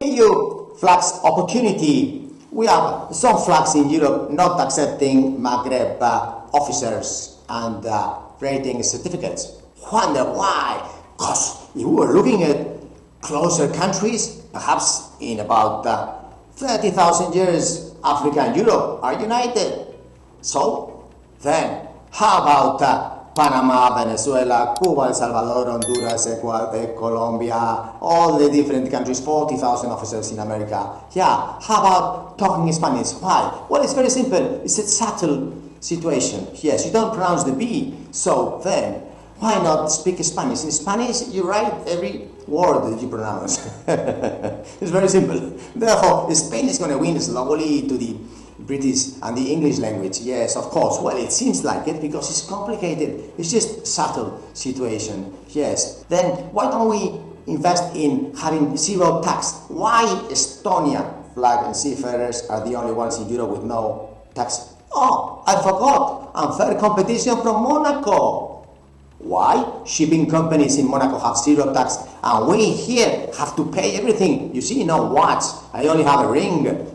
EU flags opportunity. We have some flags in Europe not accepting Maghreb officers and rating certificates. Wonder why? Because if we were looking at closer countries, perhaps in about 30,000 years, Africa and Europe are united. So then, how about Panama, Venezuela, Cuba, El Salvador, Honduras, Ecuador, Colombia, all the different countries, 40,000 officers in America. Yeah, how about talking Spanish? Why? Well, it's very simple. It's a subtle situation. Yes, you don't pronounce the B, so then, why not speak Spanish? In Spanish, you write every word that you pronounce. It's very simple. Therefore, Spain is going to win slowly to the British and the English language. Yes, of course. Well, it seems like it because it's complicated. It's just subtle situation. Yes. Then why don't we invest in having zero tax? Why Estonia flag and seafarers are the only ones in Europe with no tax? Oh, I forgot. Unfair competition from Monaco. Why? Shipping companies in Monaco have zero tax and we here have to pay everything. You see, no watch. I only have a ring.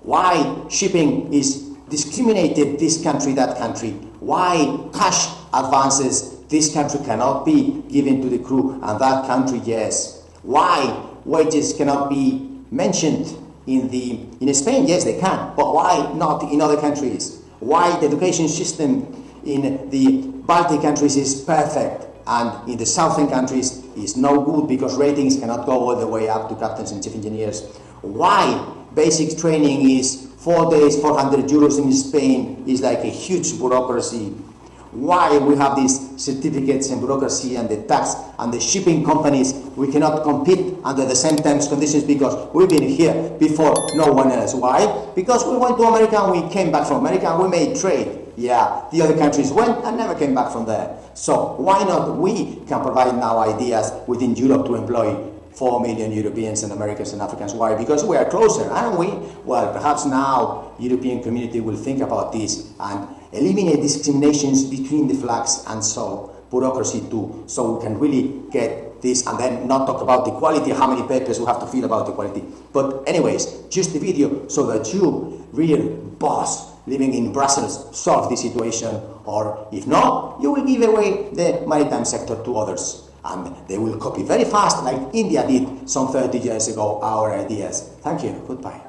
Why shipping is discriminated this country, that country? Why cash advances this country cannot be given to the crew and that country yes? Why wages cannot be mentioned in Spain? Yes, they can, but why not in other countries? Why the education system in the Baltic countries is perfect and in the southern countries is no good because ratings cannot go all the way up to captains and chief engineers? Why basic training is 4 days, 400 euros in Spain is like a huge bureaucracy? Why we have these certificates and bureaucracy and the tax and the shipping companies, we cannot compete under the same terms conditions because we've been here before no one else. Why? Because we went to America and we came back from America and we made trade. Yeah, the other countries went and never came back from there. So why not we can provide now ideas within Europe to employ 4 million Europeans and Americans and Africans? Why? Because we are closer, aren't we? Well, perhaps now European community will think about this and eliminate discriminations between the flags and so bureaucracy too, so we can really get this and then not talk about equality, how many papers we have to fill about equality. But anyways, just the video so that you, real boss living in Brussels, solve the situation, or if not, you will give away the maritime sector to others. And they will copy very fast, like India did some 30 years ago, our ideas. Thank you. Goodbye.